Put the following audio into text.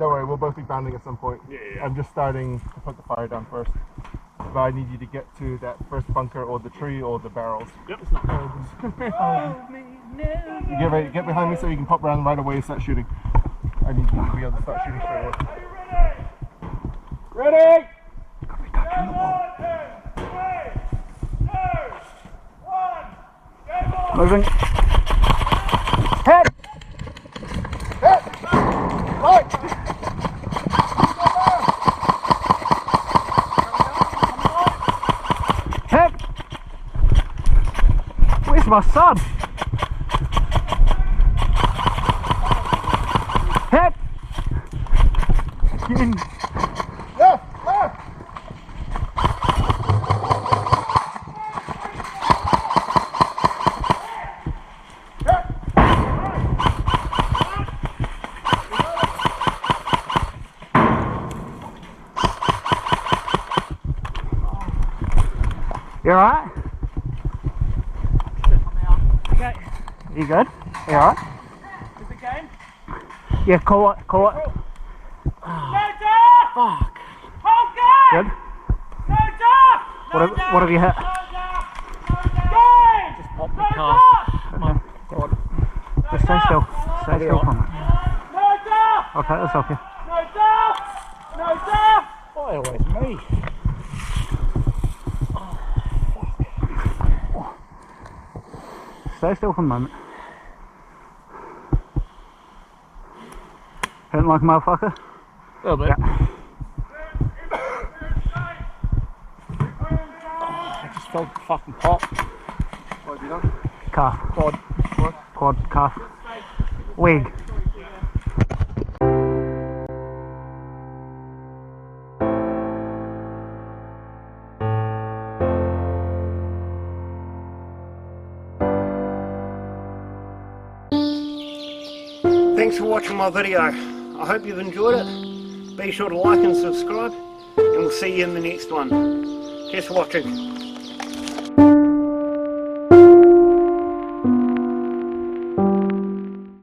Don't worry, we'll both be banding at some point. Yeah. I'm just starting to put the fire down first. But I need you to get to that first bunker or the tree or the barrels. Yep, it's not bad. You get ready, get behind me so you can pop around right away and start shooting. I need you to be able to start shooting straight away. Are you ready? Ready! Got me touching the wall. 3, 2, 1, Moving. Head! Head! Right! Head! Where's my son? Head! Get in. Yeah! You alright? Okay. You good? You alright? Is it game? Yeah, call it. No DUFF! Fuck. Hold game! Good? No DUFF! What have you hit? No game! Just pop the No calf. DUFF! Just stay still. Stay still for a minute. No DUFF! I'll take this off you. No DUFF! No DUFF! Why always me? Stay still for a moment. Hitting like a motherfucker? A little bit. Yeah. I just felt fucking pop. What have you done? Calf. Quad. Quad, calf. Leg. Thanks for watching my video. I hope you've enjoyed it. Be sure to like and subscribe, and we'll see you in the next one. Thanks for watching.